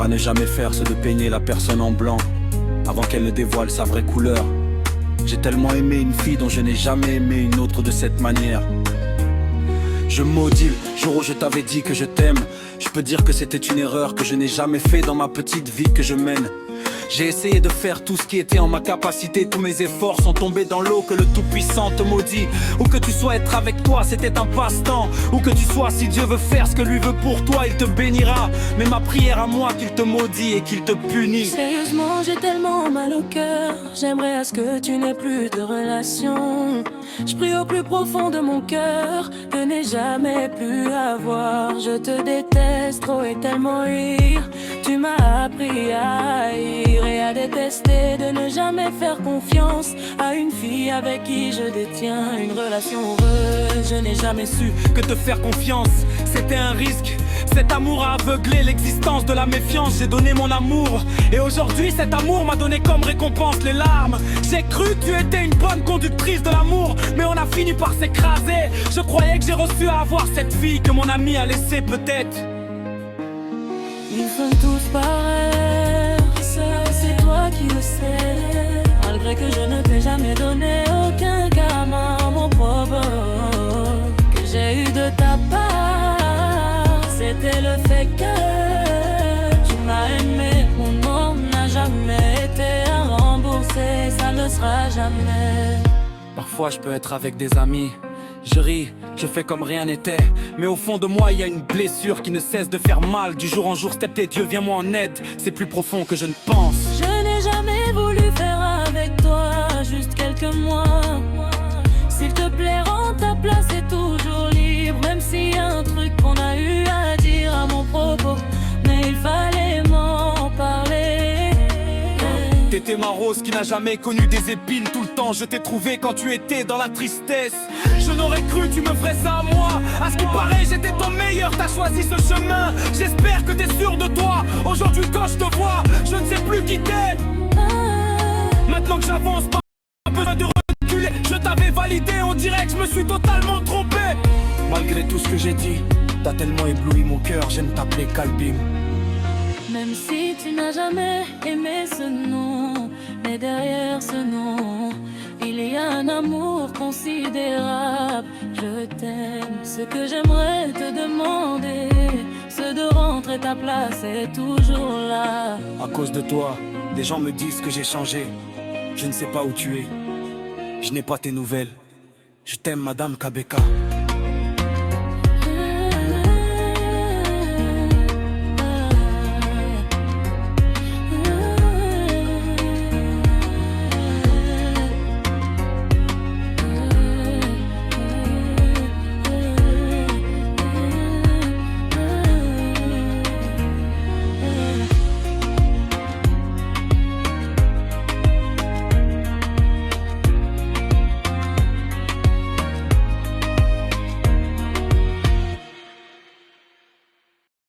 L'erreur à ne jamais faire, c'est de peigner la personne en blanc avant qu'elle ne dévoile sa vraie couleur. J'ai tellement aimé une fille dont je n'ai jamais aimé une autre de cette manière. Je maudis le jour où je t'avais dit que je t'aime. Je peux dire que c'était une erreur que je n'ai jamais fait dans ma petite vie que je mène. J'ai essayé de faire tout ce qui était en ma capacité. Tous mes efforts sont tombés dans l'eau, que le Tout-Puissant te maudit. Où que tu sois, être avec toi, c'était un passe-temps. Où que tu sois, si Dieu veut faire ce que lui veut pour toi, il te bénira. Mais ma prière à moi, qu'il te maudit et qu'il te punit. Sérieusement, j'ai tellement mal au cœur. J'aimerais à ce que tu n'aies plus de relation. Je prie au plus profond de mon cœur de n'ai jamais pu avoir. Je te déteste trop et tellement rire. Tu m'as appris à haïr et à détester, de ne jamais faire confiance à une fille avec qui je détiens une relation heureuse. Je n'ai jamais su que te faire confiance, c'était un risque. Cet amour a aveuglé l'existence de la méfiance. J'ai donné mon amour et aujourd'hui cet amour m'a donné comme récompense les larmes. J'ai cru que tu étais une bonne conductrice de l'amour, mais on a fini par s'écraser. Je croyais que j'ai reçu à avoir cette fille que mon ami a laissée peut-être. Ils sont tous pareils, c'est toi qui le sais. Malgré que je ne t'ai jamais donné aucun gamin, mon propre que j'ai eu de ta part, c'était le fait que tu m'as aimé. Mon nom n'a jamais été à rembourser, ça ne sera jamais. Parfois je peux être avec des amis, je ris, je fais comme rien n'était. Mais au fond de moi il y a une blessure qui ne cesse de faire mal. Du jour en jour, step tes Dieu, viens-moi en aide. C'est plus profond que je ne pense. Je n'ai jamais voulu faire avec toi juste quelques mois. S'il te plaît, rends ta place, c'est toujours libre. Même s'il y a un truc qu'on a eu à dire à mon propos, mais il fallait m'en parler. T'étais ma rose qui n'a jamais connu des épines. Tout le temps je t'ai trouvé quand tu étais dans la tristesse. Je n'aurais cru tu me ferais ça à moi. À ce qui paraît j'étais ton meilleur, t'as choisi ce chemin. J'espère que t'es sûr de toi. Aujourd'hui quand je te vois, je ne sais plus qui t'es. Maintenant que j'avance, pas besoin de reculer. Je t'avais validé, on dirait que je me suis totalement trompé. Malgré tout ce que j'ai dit, t'as tellement ébloui mon cœur, j'aime t'appeler Kalbim. Même si tu n'as jamais aimé ce nom, mais derrière ce nom, il y a un amour considérable. Je t'aime, ce que j'aimerais te demander, c'est de rentrer, ta place est toujours là. À cause de toi, des gens me disent que j'ai changé. Je ne sais pas où tu es, je n'ai pas tes nouvelles. Je t'aime Madame Kabeka.